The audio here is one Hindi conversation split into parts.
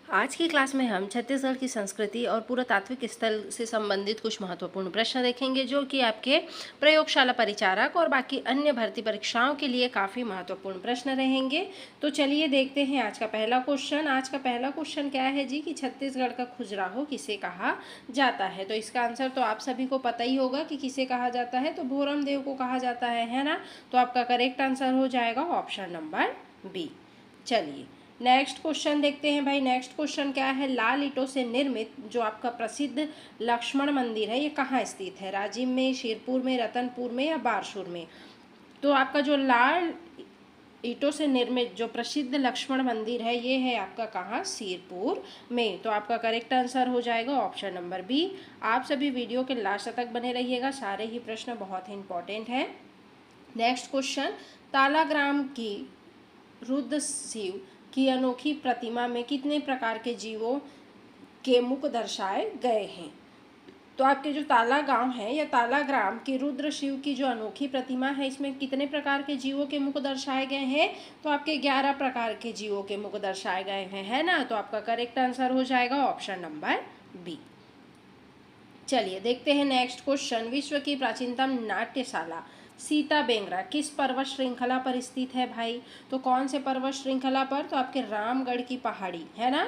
आज की क्लास में हम छत्तीसगढ़ की संस्कृति और पुरातात्विक स्थल से संबंधित कुछ महत्वपूर्ण प्रश्न देखेंगे जो कि आपके प्रयोगशाला परिचारक और बाकी अन्य भर्ती परीक्षाओं के लिए काफ़ी महत्वपूर्ण प्रश्न रहेंगे। तो चलिए देखते हैं आज का पहला क्वेश्चन। आज का पहला क्वेश्चन क्या है जी कि छत्तीसगढ़ का खजुराहो किसे कहा जाता है। तो इसका आंसर तो आप सभी को पता ही होगा कि किसे कहा जाता है, तो भोरम देव को कहा जाता है ना। तो आपका करेक्ट आंसर हो जाएगा ऑप्शन नंबर बी। चलिए नेक्स्ट क्वेश्चन देखते हैं भाई। नेक्स्ट क्वेश्चन क्या है, लाल ईंटों से निर्मित जो आपका प्रसिद्ध लक्ष्मण मंदिर है ये कहाँ स्थित है, राजिम में, शिरपुर में, रतनपुर में या बारसूर में। तो आपका जो लाल ईंटों से निर्मित जो प्रसिद्ध लक्ष्मण मंदिर है ये है आपका कहाँ, सिरपुर में। तो आपका करेक्ट आंसर हो जाएगा ऑप्शन नंबर बी। आप सभी वीडियो के लास्ट तक बने रहिएगा, सारे ही प्रश्न बहुत ही इंपॉर्टेंट हैं। नेक्स्ट क्वेश्चन, तालाग्राम की रुद्र शिव की अनोखी प्रतिमा में कितने प्रकार के जीवों के मुख दर्शाए गए हैं। तो आपके जो ताला गांव है या तालाग्राम की रुद्र शिव की जो अनोखी प्रतिमा है इसमें कितने प्रकार के जीवों के मुख दर्शाए गए हैं। तो आपके 11 प्रकार के जीवों के मुख दर्शाए गए हैं, है ना। तो आपका करेक्ट आंसर हो जाएगा ऑप्शन नंबर बी। चलिए देखते हैं नेक्स्ट क्वेश्चन, विश्व की प्राचीनतम नाट्यशाला सीता बेंगरा किस पर्वत श्रृंखला पर स्थित है भाई। तो कौन से पर्वत श्रृंखला पर, तो आपके रामगढ़ की पहाड़ी, है ना,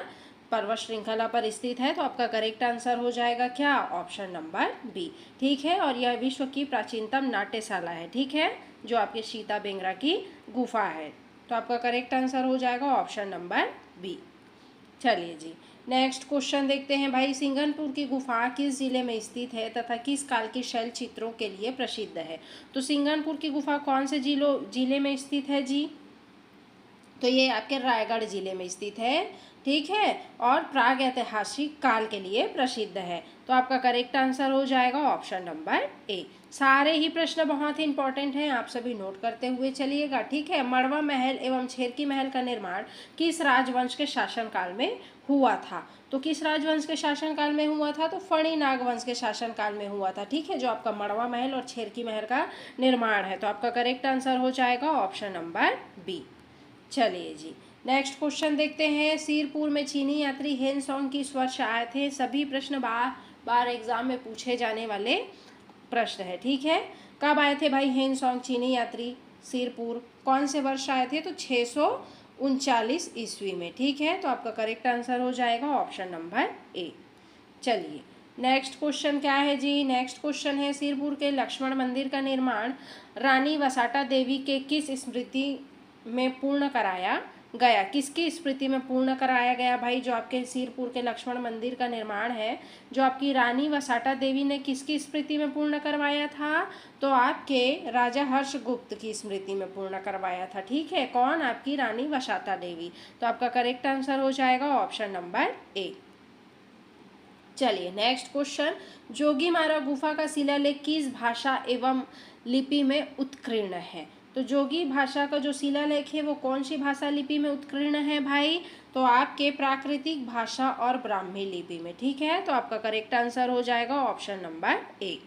पर्वत श्रृंखला पर स्थित है। तो आपका करेक्ट आंसर हो जाएगा क्या, ऑप्शन नंबर बी। ठीक है, और यह विश्व की प्राचीनतम नाट्यशाला है, ठीक है, जो आपके सीता बेंगरा की गुफा है। तो आपका करेक्ट आंसर हो जाएगा ऑप्शन नंबर बी। चलिए जी नेक्स्ट क्वेश्चन देखते हैं भाई, सिंगनपुर की गुफा किस जिले में स्थित है तथा किस काल के शैल चित्रों के लिए प्रसिद्ध है। तो सिंगनपुर की गुफा कौन से जिले में स्थित है जी। तो ये आपके रायगढ़ जिले में स्थित है, ठीक है, और प्राग ऐतिहासिक काल के लिए प्रसिद्ध है। तो आपका करेक्ट आंसर हो जाएगा ऑप्शन नंबर ए। सारे ही प्रश्न बहुत ही इंपॉर्टेंट हैं, आप सभी नोट करते हुए चलिएगा, ठीक है। मड़वा महल एवं छेरकी महल का निर्माण किस राजवंश के शासनकाल में हुआ था। तो किस राजवंश के शासनकाल में हुआ था, तो फणी नागवंश के शासनकाल में हुआ था, ठीक है, जो आपका मड़वा महल और छेरकी महल का निर्माण है। तो आपका करेक्ट आंसर हो जाएगा ऑप्शन नंबर बी। चलिए जी नेक्स्ट क्वेश्चन देखते हैं, सिरपुर में चीनी यात्री हेन सॉन्ग किस वर्ष आए थे। सभी प्रश्न बार एग्जाम में पूछे जाने वाले प्रश्न है, ठीक है। कब आए थे भाई हेन सॉन्ग चीनी यात्री सिरपुर, कौन से वर्ष आए थे, तो 639 ईस्वी में, ठीक है। तो आपका करेक्ट आंसर हो जाएगा ऑप्शन नंबर ए। चलिए नेक्स्ट क्वेश्चन क्या है जी, नेक्स्ट क्वेश्चन है, सिरपुर के लक्ष्मण मंदिर का निर्माण रानी वसाटा देवी के किस स्मृति में पूर्ण कराया गया, किसकी स्मृति में पूर्ण कराया गया भाई। जो आपके सिरपुर के लक्ष्मण मंदिर का निर्माण है जो आपकी रानी वसाटा देवी ने किसकी स्मृति में पूर्ण करवाया था, तो आपके राजा हर्षगुप्त की स्मृति में पूर्ण करवाया था, ठीक है। कौन, आपकी रानी वसाटा देवी। तो आपका करेक्ट आंसर हो जाएगा ऑप्शन नंबर ए। चलिए नेक्स्ट क्वेश्चन, जोगीमारा गुफा का शिलालेख किस भाषा एवं लिपि में उत्कीर्ण है। तो जोगी भाषा का जो शिलालेख है वो कौन सी भाषा लिपि में उत्कीर्ण है भाई, तो आपके प्राकृतिक भाषा और ब्राह्मी लिपि में, ठीक है। तो आपका करेक्ट आंसर हो जाएगा ऑप्शन नंबर ए।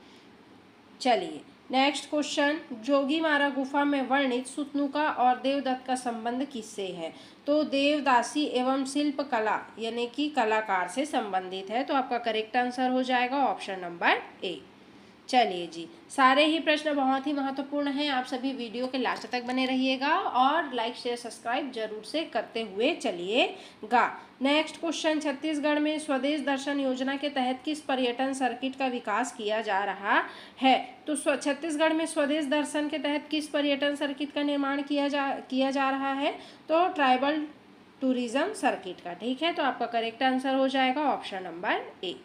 चलिए नेक्स्ट क्वेश्चन, जोगीमारा गुफा में वर्णित सुतनुका और देवदत्त का संबंध किससे है। तो देवदासी एवं शिल्पकला यानी कि कलाकार से संबंधित है। तो आपका करेक्ट आंसर हो जाएगा ऑप्शन नंबर ए। चलिए जी सारे ही प्रश्न बहुत ही महत्वपूर्ण हैं, आप सभी वीडियो के लास्ट तक बने रहिएगा और लाइक शेयर सब्सक्राइब जरूर से करते हुए चलिएगा। नेक्स्ट क्वेश्चन, छत्तीसगढ़ में स्वदेश दर्शन योजना के तहत किस पर्यटन सर्किट का विकास किया जा रहा है। तो छत्तीसगढ़ में स्वदेश दर्शन के तहत किस पर्यटन सर्किट का निर्माण किया जा रहा है, तो ट्राइबल टूरिज्म सर्किट का, ठीक है। तो आपका करेक्ट आंसर हो जाएगा ऑप्शन नंबर ए।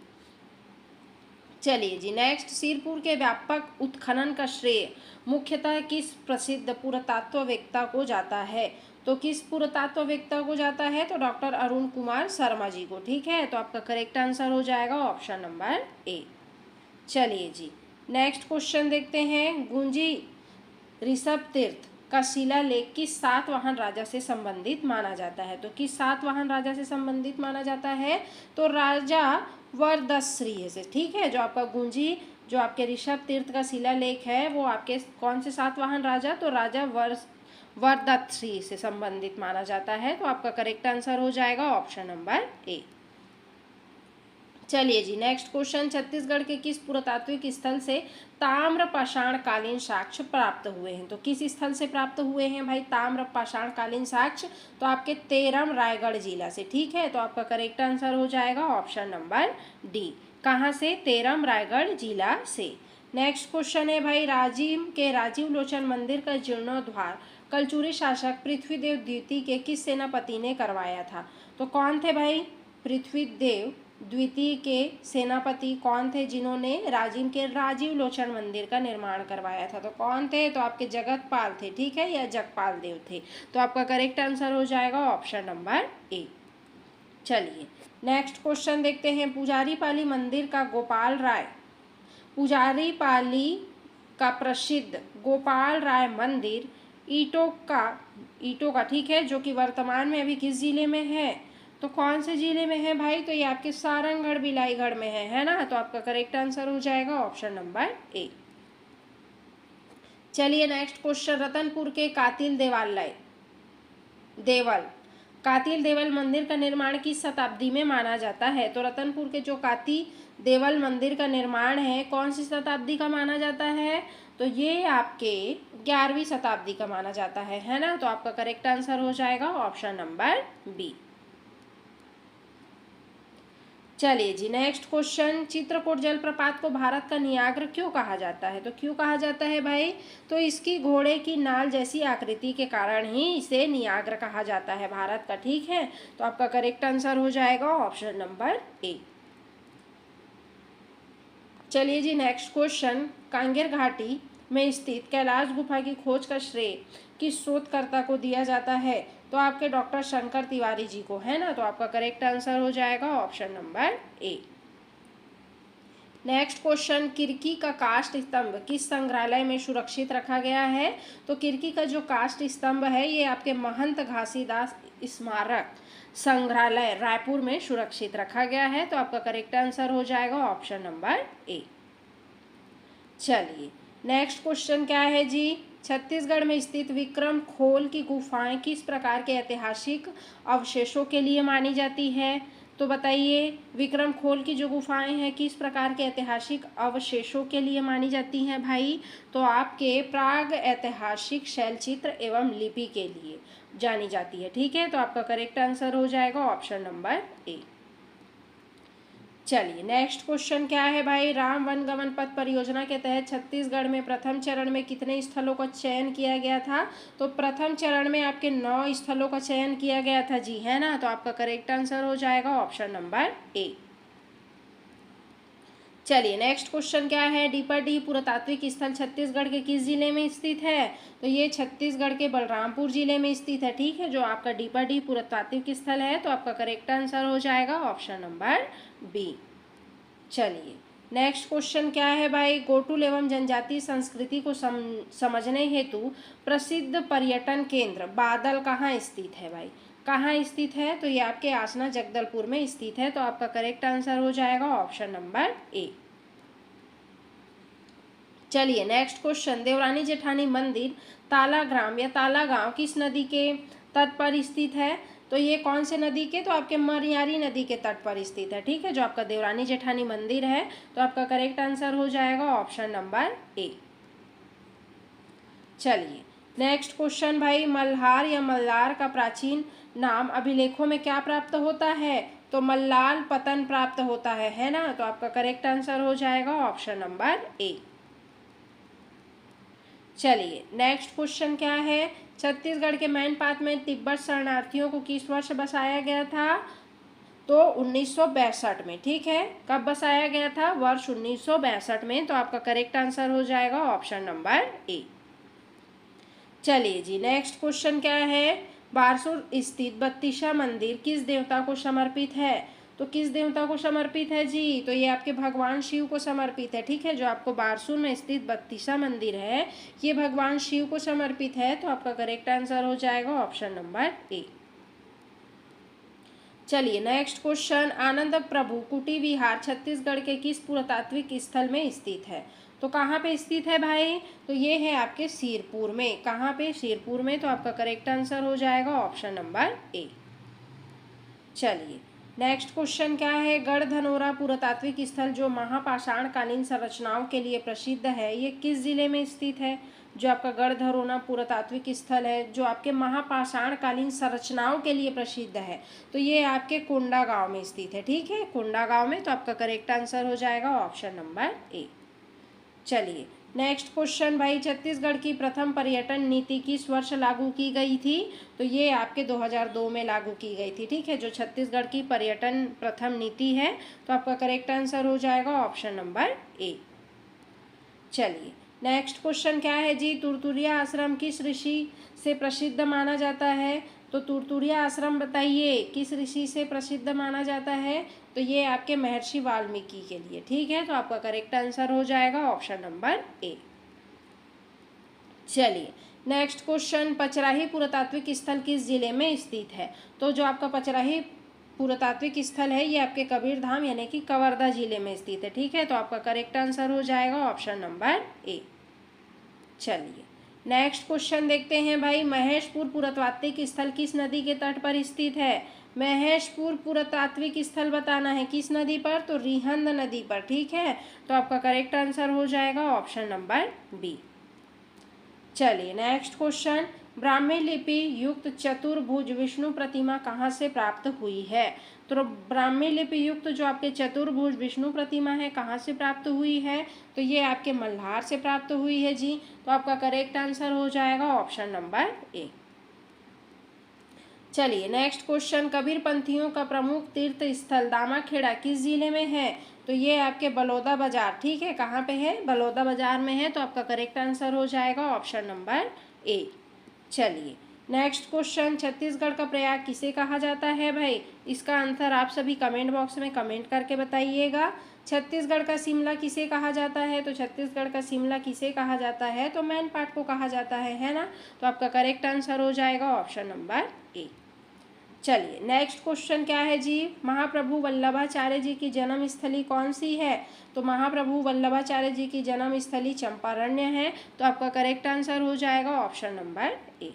चलिए जी नेक्स्ट, सिरपुर के व्यापक उत्खनन का श्रेय मुख्यतः किस प्रसिद्ध पुरातत्ववेत्ता को जाता है। तो किस पुरातत्ववेत्ता को जाता है, तो डॉक्टर अरुण कुमार शर्मा जी को, ठीक है। तो आपका करेक्ट आंसर हो जाएगा ऑप्शन नंबर ए। चलिए जी नेक्स्ट क्वेश्चन देखते हैं, गुंजी ऋषभ तीर्थ का शिलालेख किस सातवाहन राजा से संबंधित माना जाता है। तो किस सातवाहन राजा से संबंधित माना जाता है, तो राजा वरदश्री से, ठीक है। जो आपका गुंजी जो आपके ऋषभ तीर्थ का शिलालेख है वो आपके कौन से सातवाहन राजा, तो राजा वरदक्षिणी से संबंधित माना जाता है। तो आपका करेक्ट आंसर हो जाएगा ऑप्शन नंबर ए। चलिए जी, नेक्स्ट क्वेश्चन, छत्तीसगढ़ के किस पुरातात्विक स्थल से ताम्र पाषाण कालीन साक्ष्य प्राप्त हुए हैं? तो किस स्थल से प्राप्त हुए हैं भाई ताम्र पाषाण कालीन साक्ष्य? तो आपके तेरम रायगढ़ जिला से। ठीक है, तो आपका करेक्ट आंसर हो जाएगा ऑप्शन नंबर डी। कहाँ से? तेरम रायगढ़ जिला से। नेक्स्ट क्वेश्चन है भाई, राजीव लोचन मंदिर का जीर्णोद्धार कलचुरी शासक पृथ्वीदेव द्वितीय के किस सेनापति ने करवाया था? तो कौन थे भाई? पृथ्वीदेव द्वितीय के सेनापति कौन थे जिन्होंने राजीव लोचन मंदिर का निर्माण करवाया था? तो कौन थे? तो आपके जगतपाल थे। ठीक है, या जगपाल देव थे। तो आपका करेक्ट आंसर हो जाएगा ऑप्शन नंबर ए। चलिए नेक्स्ट क्वेश्चन देखते हैं, पुजारी पाली का प्रसिद्ध गोपाल राय मंदिर ईटों का ठीक है, जो कि वर्तमान में अभी किस जिले में है? तो कौन से जिले में है भाई? तो ये आपके सारंगढ़ बिलाईगढ़ में है ना? तो आपका करेक्ट आंसर हो जाएगा ऑप्शन नंबर ए। चलिए नेक्स्ट क्वेश्चन, रतनपुर के कातिल देवल मंदिर का निर्माण किस शताब्दी में माना जाता है? तो रतनपुर के जो कातिल देवल मंदिर का निर्माण है कौन सी शताब्दी का माना जाता है? तो ये आपके 11वीं शताब्दी का माना जाता है ना? तो आपका करेक्ट आंसर हो जाएगा ऑप्शन नंबर बी। चलिए जी नेक्स्ट क्वेश्चन, चित्रकूट जलप्रपात को भारत का नियाग्र क्यों कहा जाता है? तो क्यों कहा जाता है भाई? तो इसकी घोड़े की नाल जैसी आकृति के कारण ही इसे नियाग्र कहा जाता है भारत का। ठीक है, तो आपका करेक्ट आंसर हो जाएगा ऑप्शन नंबर ए। चलिए जी नेक्स्ट क्वेश्चन, कांगेर घाटी में स्थित कैलाश गुफा की खोज का श्रेय किस शोधकर्ता को दिया जाता है? तो आपके डॉक्टर शंकर तिवारी जी को, है ना? तो आपका करेक्ट आंसर हो जाएगा option number A. Next question, Kirkee का काष्ठ स्तंभ किस संग्रहालय में सुरक्षित रखा गया है? तो किर्की का जो काष्ठ स्तंभ है ये आपके महंत घासीदास स्मारक संग्रहालय रायपुर में सुरक्षित रखा गया है। तो आपका करेक्ट आंसर हो जाएगा ऑप्शन नंबर ए। चलिए नेक्स्ट क्वेश्चन क्या है जी, छत्तीसगढ़ में स्थित विक्रम खोल की गुफाएं किस प्रकार के ऐतिहासिक अवशेषों के लिए मानी जाती है? तो बताइए, विक्रम खोल की जो गुफाएं हैं किस प्रकार के ऐतिहासिक अवशेषों के लिए मानी जाती हैं भाई? तो आपके प्राग ऐतिहासिक शैलचित्र एवं लिपि के लिए जानी जाती है। ठीक है, तो आपका करेक्ट आंसर हो जाएगा ऑप्शन नंबर ए। चलिए नेक्स्ट क्वेश्चन क्या है भाई, राम वनगमन पथ परियोजना के तहत छत्तीसगढ़ में प्रथम चरण में कितने स्थलों का चयन किया गया था? तो प्रथम चरण में आपके 9 स्थलों का चयन किया गया था जी, है ना? तो आपका करेक्ट आंसर हो जाएगा ऑप्शन नंबर ए। चलिए नेक्स्ट क्वेश्चन क्या है, डीपरडीह पुरातात्विक स्थल छत्तीसगढ़ के किस जिले में स्थित है? तो ये छत्तीसगढ़ के बलरामपुर जिले में स्थित है। ठीक है, जो आपका डीपरडीह पुरातात्विक स्थल है। तो आपका करेक्ट आंसर हो जाएगा ऑप्शन नंबर बी। चलिए नेक्स्ट क्वेश्चन क्या है भाई, गोटुल एवं जनजातीय संस्कृति को समझने हेतु प्रसिद्ध पर्यटन केंद्र बादल कहाँ स्थित है भाई? कहाँ स्थित है? तो ये आपके आसना जगदलपुर में स्थित है। तो आपका करेक्ट आंसर हो जाएगा ऑप्शन नंबर ए। चलिए नेक्स्ट क्वेश्चन, देवरानी जेठानी मंदिर तालाग्राम या तालागांव किस नदी के तट पर स्थित है? तो ये कौन से नदी के? तो आपके मरियारी नदी के तट पर स्थित है। ठीक है, जो आपका देवरानी जेठानी मंदिर है। तो आपका करेक्ट आंसर हो जाएगा ऑप्शन नंबर ए। चलिए नेक्स्ट क्वेश्चन भाई, मल्हार या मल्लार का प्राचीन नाम अभिलेखों में क्या प्राप्त होता है? तो मल्लाल पतन प्राप्त होता है ना? तो आपका करेक्ट आंसर हो जाएगा ऑप्शन नंबर ए। चलिए नेक्स्ट क्वेश्चन क्या है, छत्तीसगढ़ के मैनपाट में तिब्बत शरणार्थियों को किस वर्ष बसाया गया था? तो 1962 में। ठीक है, कब बसाया गया था? वर्ष 1962 में। तो आपका करेक्ट आंसर हो जाएगा ऑप्शन नंबर ए। चलिए जी नेक्स्ट क्वेश्चन क्या है, बारसूर स्थित बत्तीसा मंदिर किस देवता को समर्पित है? तो किस देवता को समर्पित है जी? तो ये आपके भगवान शिव को समर्पित है। ठीक है, जो आपको बारसूर में स्थित बत्तीसा मंदिर है ये भगवान शिव को समर्पित है। तो आपका करेक्ट आंसर हो जाएगा ऑप्शन नंबर ए। चलिए नेक्स्ट क्वेश्चन, आनंद प्रभु कुटी विहार छत्तीसगढ़ के किस पुरातात्विक स्थल में स्थित है? तो कहाँ पे स्थित है भाई? तो ये है आपके सिरपुर में। कहाँ पे? सिरपुर में। तो आपका करेक्ट आंसर हो जाएगा ऑप्शन नंबर ए। चलिए नेक्स्ट क्वेश्चन क्या है? गढ़धनोरा पुरातात्विक स्थल जो महापाषाणकालीन संरचनाओं के लिए प्रसिद्ध है, ये किस जिले में स्थित है? जो आपका गढ़धनोरा पुरातात्विक स्थल है जो आपके महापाषाणकालीन संरचनाओं के लिए प्रसिद्ध है, तो ये आपके कोंडा गांव में स्थित है। ठीक है, कोंडा गांव में। तो आपका करेक्ट आंसर हो जाएगा ऑप्शन नंबर ए। चलिए नेक्स्ट क्वेश्चन भाई, छत्तीसगढ़ की प्रथम पर्यटन नीति किस वर्ष लागू की गई थी? तो ये आपके 2002 में लागू की गई थी। ठीक है, जो छत्तीसगढ़ की पर्यटन प्रथम नीति है, तो आपका करेक्ट आंसर हो जाएगा ऑप्शन नंबर ए। चलिए नेक्स्ट क्वेश्चन क्या है जी? तुरतुरिया आश्रम किस ऋषि से प्रसिद्ध माना जाता है? तो तुरतुरिया आश्रम बताइए किस ऋषि से प्रसिद्ध माना जाता है? तो ये आपके महर्षि वाल्मीकि के लिए। ठीक है, तो आपका करेक्ट आंसर हो जाएगा ऑप्शन नंबर ए। चलिए नेक्स्ट क्वेश्चन, पचराही पुरातात्विक स्थल किस जिले में स्थित है? तो जो आपका पचराही पुरातात्विक स्थल है ये आपके कबीरधाम यानी कि कवर्धा जिले में स्थित है। ठीक है, तो आपका करेक्ट आंसर हो जाएगा ऑप्शन नंबर ए। चलिए नेक्स्ट क्वेश्चन देखते हैं भाई, महेशपुर पुरातात्विक स्थल किस नदी के तट पर स्थित है? महेशपुर पुरातात्विक स्थल बताना है किस नदी पर? तो रिहंद नदी पर। ठीक है, तो आपका करेक्ट आंसर हो जाएगा ऑप्शन नंबर बी। चलिए नेक्स्ट क्वेश्चन, ब्राह्मी लिपि युक्त चतुर्भुज विष्णु प्रतिमा कहाँ से प्राप्त हुई है? तो ब्राह्मी लिपि युक्त जो आपके चतुर्भुज विष्णु प्रतिमा है कहाँ से प्राप्त हुई है? तो ये आपके मल्हार से प्राप्त हुई है जी। तो आपका करेक्ट आंसर हो जाएगा ऑप्शन नंबर ए। चलिए नेक्स्ट क्वेश्चन, कबीर पंथियों का प्रमुख तीर्थ स्थल दामाखेड़ा किस जिले में है? तो ये आपके बलौदा बाजार। ठीक है, कहाँ पे है? बलौदा बाजार में है। तो आपका करेक्ट आंसर हो जाएगा ऑप्शन नंबर ए। चलिए नेक्स्ट क्वेश्चन, छत्तीसगढ़ का प्रयाग किसे कहा जाता है भाई? इसका आंसर आप सभी कमेंट बॉक्स में कमेंट करके बताइएगा। छत्तीसगढ़ का शिमला किसे कहा जाता है? तो छत्तीसगढ़ का शिमला किसे कहा जाता है? तो मैन पार्ट को कहा जाता है ना। तो आपका करेक्ट आंसर हो जाएगा ऑप्शन नंबर ए। चलिए नेक्स्ट क्वेश्चन क्या है जी? महाप्रभु वल्लभाचार्य जी की जन्म स्थली कौन सी है? तो महाप्रभु वल्लभाचार्य जी की जन्म स्थली चंपारण्य है। तो आपका करेक्ट आंसर हो जाएगा ऑप्शन नंबर ए।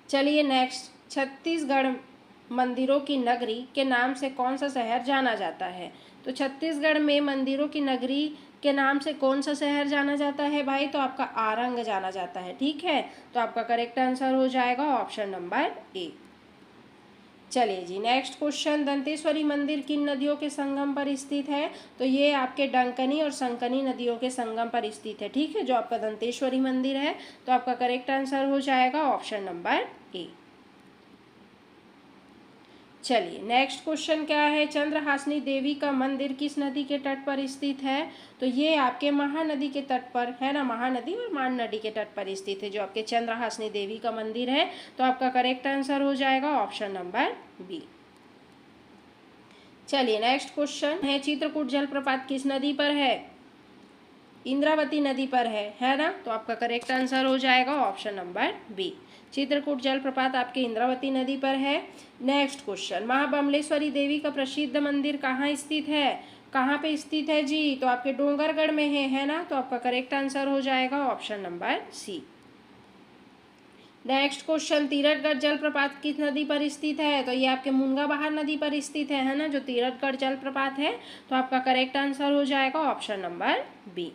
चलिए नेक्स्ट, छत्तीसगढ़ मंदिरों की नगरी के नाम से कौन सा शहर जाना जाता है? तो छत्तीसगढ़ में मंदिरों की नगरी के नाम से कौन सा शहर जाना जाता है भाई? तो आपका आरंग जाना जाता है। ठीक है, तो आपका करेक्ट आंसर हो जाएगा ऑप्शन नंबर ए। चलिए जी नेक्स्ट क्वेश्चन, दंतेश्वरी मंदिर किन नदियों के संगम पर स्थित है? तो ये आपके डंकनी और संकनी नदियों के संगम पर स्थित है। ठीक है, जो आपका दंतेश्वरी मंदिर है। तो आपका करेक्ट आंसर हो जाएगा ऑप्शन नंबर ए। चलिए नेक्स्ट क्वेश्चन क्या है, चंद्रहासिनी देवी का मंदिर किस नदी के तट पर स्थित है? तो ये आपके महानदी के तट पर है ना, महानदी और मान नदी के तट पर स्थित है जो आपके चंद्रहासिनी देवी का मंदिर है। तो आपका करेक्ट आंसर हो जाएगा ऑप्शन नंबर बी। चलिए नेक्स्ट क्वेश्चन है, चित्रकूट जलप्रपात किस नदी पर है? इंद्रावती नदी पर है ना। तो आपका करेक्ट आंसर हो जाएगा ऑप्शन नंबर बी। चित्रकूट जलप्रपात आपके इंद्रावती नदी पर है। नेक्स्ट क्वेश्चन, महाबमलेश्वरी देवी का प्रसिद्ध मंदिर कहाँ स्थित है? कहाँ पे स्थित है जी? तो आपके डोंगरगढ़ में है ना। तो आपका करेक्ट आंसर हो जाएगा option number C. Next question, Tirathgarh जलप्रपात किस नदी पर स्थित है? तो ये आपके मुनगाबहार नदी पर स्थित है ना, जो तीरथगढ़ जलप्रपात है। तो आपका करेक्ट आंसर हो जाएगा ऑप्शन नंबर बी।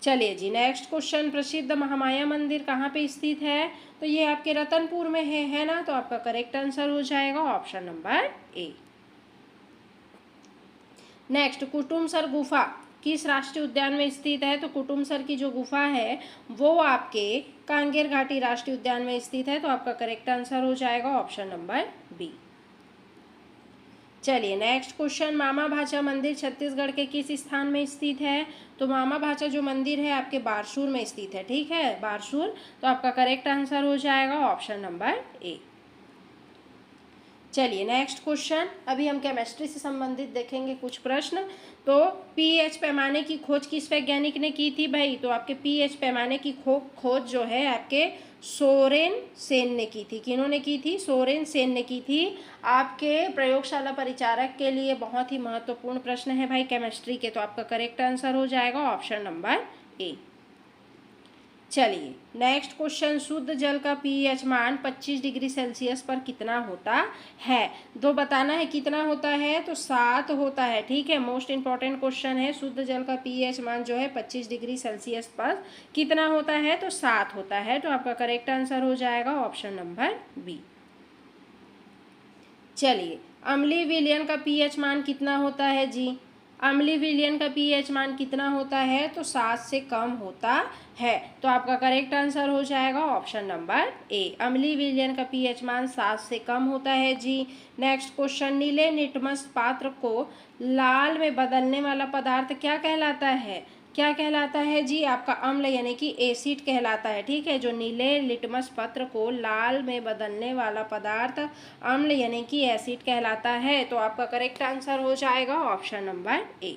चलिए जी नेक्स्ट क्वेश्चन, प्रसिद्ध महामाया मंदिर कहाँ पे स्थित है? तो ये आपके रतनपुर में है ना। तो आपका करेक्ट आंसर हो जाएगा option number A. Next, Kutumsar गुफा किस राष्ट्रीय उद्यान में स्थित है? तो कुटुमसर की जो गुफा है वो आपके कांगेर घाटी राष्ट्रीय उद्यान में स्थित है। तो आपका करेक्ट आंसर हो जाएगा ऑप्शन नंबर बी। चलिए नेक्स्ट क्वेश्चन, मामा भाचा मंदिर छत्तीसगढ़ के किस स्थान में स्थित है? तो मामा भाचा जो मंदिर है आपके बारसूर में स्थित है। ठीक है, बारसूर। तो आपका करेक्ट आंसर हो जाएगा ऑप्शन नंबर ए। चलिए नेक्स्ट क्वेश्चन, अभी हम केमिस्ट्री से संबंधित देखेंगे कुछ प्रश्न। तो पीएच पैमाने की खोज किस वैज्ञानिक ने की थी भाई? तो आपके पीएच पैमाने की खोज जो है आपके सोरेन सेन ने की थी। किन्होंने की थी? सोरेन सेन ने की थी। आपके प्रयोगशाला परिचारक के लिए बहुत ही महत्वपूर्ण प्रश्न है भाई केमिस्ट्री के, तो आपका करेक्ट आंसर हो जाएगा ऑप्शन नंबर ए। चलिए नेक्स्ट क्वेश्चन, शुद्ध जल का पीएच मान 25 डिग्री सेल्सियस पर कितना होता है? तो बताना है कितना होता है, तो 7 होता है। ठीक है, मोस्ट इंपॉर्टेंट क्वेश्चन है। शुद्ध जल का पीएच मान जो है 25 डिग्री सेल्सियस पर कितना होता है? तो 7 होता है। तो आपका करेक्ट आंसर हो जाएगा ऑप्शन नंबर बी। चलिए अम्लीय विलयन का पीएच मान कितना होता है जी? अम्लीय विलयन का पीएच मान कितना होता है? तो 7 से कम होता है। तो आपका करेक्ट आंसर हो जाएगा ऑप्शन नंबर ए। अम्लीय विलयन का पीएच मान 7 से कम होता है जी। नेक्स्ट क्वेश्चन, नीले लिटमस पात्र को लाल में बदलने वाला पदार्थ क्या कहलाता है? क्या कहलाता है जी? आपका अम्ल यानी कि एसिड कहलाता है। ठीक है, जो नीले लिटमस पत्र को लाल में बदलने वाला पदार्थ अम्ल यानी कि एसिड कहलाता है। तो आपका करेक्ट आंसर हो जाएगा ऑप्शन नंबर ए।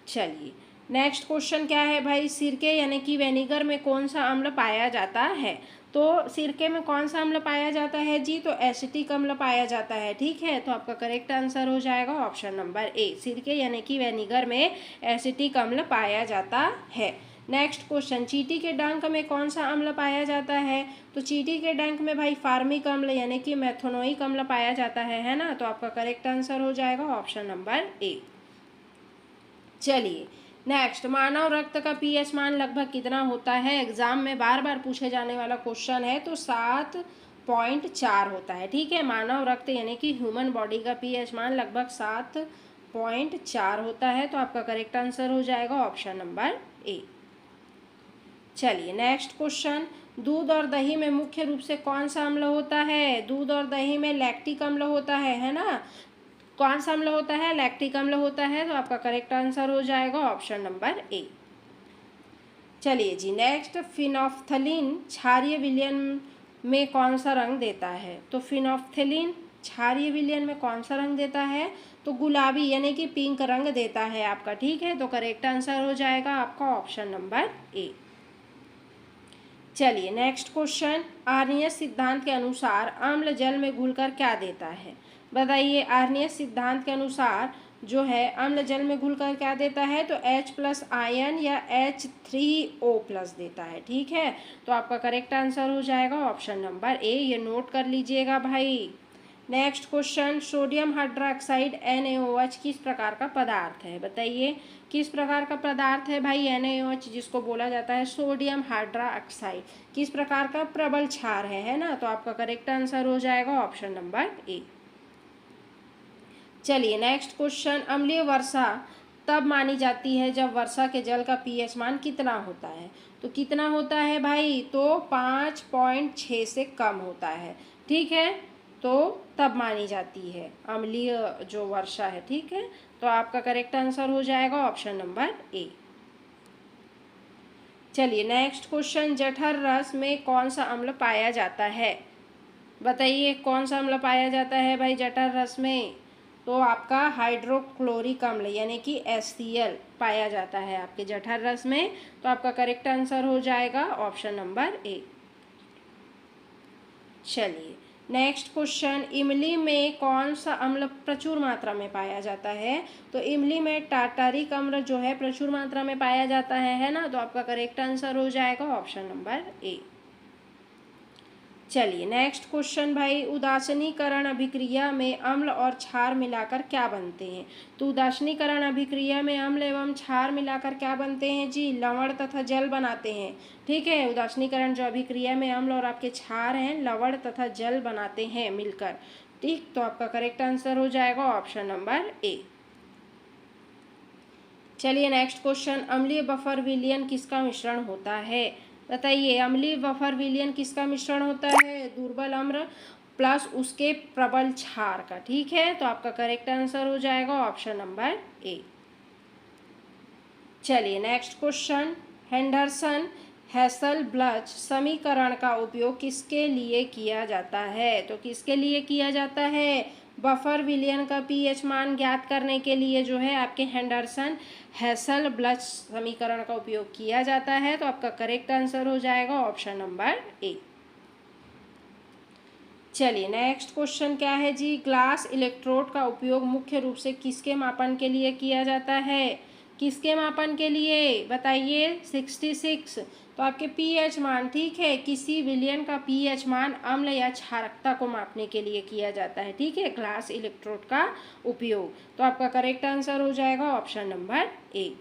चलिए नेक्स्ट क्वेश्चन क्या है भाई, सिरके यानी कि विनेगर में कौन सा अम्ल पाया जाता है? तो सिरके में कौन सा अम्ल पाया जाता है जी? तो एसिटिक अम्ल पाया जाता है। ठीक है, तो आपका करेक्ट आंसर हो जाएगा ऑप्शन नंबर ए। सिरके यानी कि विनेगर में एसिटिक अम्ल पाया जाता है। नेक्स्ट क्वेश्चन, चींटी के डंक में कौन सा अम्ल पाया जाता है? तो चींटी के डंक में भाई फार्मिक अम्ल यानी कि मेथनोइक अम्ल पाया जाता है ना। तो आपका करेक्ट आंसर हो जाएगा ऑप्शन नंबर ए। चलिए नेक्स्ट, मानव रक्त का पीएच मान लगभग कितना होता है? एग्जाम में बार बार पूछे जाने वाला क्वेश्चन है। तो 7.4 होता है। ठीक है, मानव रक्त यानी कि ह्यूमन बॉडी का पीएच मान लगभग 7.4 होता है। तो आपका करेक्ट आंसर हो जाएगा ऑप्शन नंबर ए। चलिए नेक्स्ट क्वेश्चन, दूध और दही में मुख्य रूप से कौन सा अम्ल होता है? दूध और दही में लैक्टिक अम्ल होता है ना। कौन सा अम्ल होता है? लैक्टिक अम्ल होता है। तो आपका करेक्ट आंसर हो जाएगा ऑप्शन नंबर ए। चलिए जी नेक्स्ट, फिनोफ्थलीन क्षारीय विलयन में कौन सा रंग देता है? तो फिनोफ्थलीन क्षारीय विलयन में कौन सा रंग देता है? तो गुलाबी यानी कि पिंक रंग देता है आपका। ठीक है, तो करेक्ट आंसर हो जाएगा आपका ऑप्शन नंबर ए। चलिए नेक्स्ट क्वेश्चन, आर्नियस सिद्धांत के अनुसार अम्ल जल में घुलकर क्या देता है? बताइए, आर्नियस सिद्धांत के अनुसार जो है अम्ल जल में घुलकर क्या देता है? तो H+ आयन या H3O+ देता है। ठीक है, तो आपका करेक्ट आंसर हो जाएगा ऑप्शन नंबर ए। ये नोट कर लीजिएगा भाई। Next question, sodium hydroxide NaOH किस प्रकार का पदार्थ है? बताइए किस प्रकार का पदार्थ है भाई NaOH, जिसको बोला जाता है सोडियम हाइड्रोक्साइड? किस प्रकार का? प्रबल क्षार है ना। तो आपका करेक्ट आंसर हो जाएगा ऑप्शन नंबर ए। चलिए नेक्स्ट क्वेश्चन, अम्लीय वर्षा तब मानी जाती है जब वर्षा के जल का पीएच मान कितना होता है? तो कितना होता है भाई? तो 5.6 से कम होता है। ठीक है, तो तब मानी जाती है अम्लीय जो वर्षा है। ठीक है, तो आपका करेक्ट आंसर हो जाएगा ऑप्शन नंबर ए। चलिए नेक्स्ट क्वेश्चन, जठर रस में कौन सा अम्ल पाया जाता है? बताइए कौन सा अम्ल पाया जाता है भाई जठर रस में? तो आपका हाइड्रोक्लोरिक अम्ल यानी कि HCl पाया जाता है आपके जठर रस में। तो आपका करेक्ट आंसर हो जाएगा ऑप्शन नंबर ए। चलिए नेक्स्ट क्वेश्चन, इमली में कौन सा अम्ल प्रचुर मात्रा में पाया जाता है? तो इमली में टार्टारिक अम्ल जो है प्रचुर मात्रा में पाया जाता है ना। तो आपका करेक्ट आंसर हो जाएगा ऑप्शन नंबर ए। चलिए नेक्स्ट क्वेश्चन भाई, उदासीनीकरण अभिक्रिया में अम्ल और क्षार मिलाकर क्या बनते हैं? तो उदासीनीकरण अभिक्रिया में अम्ल एवं क्षार मिलाकर क्या बनते हैं जी? लवण तथा जल बनाते हैं। ठीक है, उदासीनीकरण जो अभिक्रिया में अम्ल और आपके क्षार हैं लवण तथा जल बनाते हैं मिलकर। ठीक, तो आपका करेक्ट आंसर हो जाएगा ऑप्शन नंबर ए। चलिए नेक्स्ट क्वेश्चन, अम्लीय बफर विलयन किसका मिश्रण होता है? बताइए अम्लीय बफर विलयन किसका मिश्रण होता है? दुर्बल अम्ल प्लस उसके प्रबल क्षार का। ठीक है, तो आपका करेक्ट आंसर हो जाएगा ऑप्शन नंबर ए। चलिए नेक्स्ट क्वेश्चन, हेसलब्लच समीकरण का उपयोग किसके लिए किया जाता है? तो किसके लिए किया जाता है? बफर विलियन का पीएच मान ज्ञात करने के लिए जो है आपके हेंडरसन हेसलब्लच समीकरण का उपयोग किया जाता है। तो आपका करेक्ट आंसर हो जाएगा ऑप्शन नंबर ए। चलिए नेक्स्ट क्वेश्चन क्या है जी, ग्लास इलेक्ट्रोड का उपयोग मुख्य रूप से किसके मापन के लिए किया जाता है? किसके मापन के लिए बताइए? 66। तो आपके पीएच मान, ठीक है, किसी विलयन का पीएच मान अम्ल या क्षारकता को मापने के लिए किया जाता है, ठीक है, ग्लास इलेक्ट्रोड का उपयोग। तो आपका करेक्ट आंसर हो जाएगा ऑप्शन नंबर ए।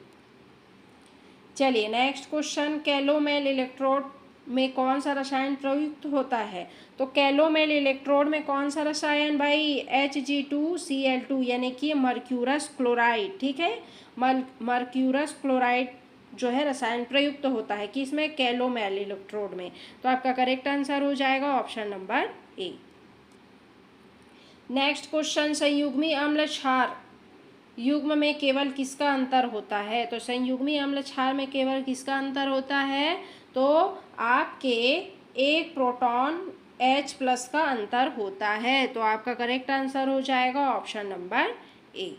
चलिए नेक्स्ट क्वेश्चन, कैलोमेल इलेक्ट्रोड में कौन सा रसायन प्रयुक्त होता है? तो कैलोमेल इलेक्ट्रोड में कौन सा रसायन भाई? Hg2Cl2 यानी कि मर्क्यूरस क्लोराइड, ठीक है, मर्क्यूरस क्लोराइड जो है रसायन प्रयुक्त होता है किसमें? कैलोमेल इलेक्ट्रोड में। तो आपका करेक्ट आंसर हो जाएगा option number A. Next question, संयुग्मी अम्ल क्षार युग्म में केवल किसका अंतर होता है? तो संयुग्मी अम्ल क्षार में केवल किसका अंतर होता है? तो आपके एक प्रोटॉन H+ का अंतर होता है। तो आपका करेक्ट आंसर हो जाएगा ऑप्शन नंबर ए।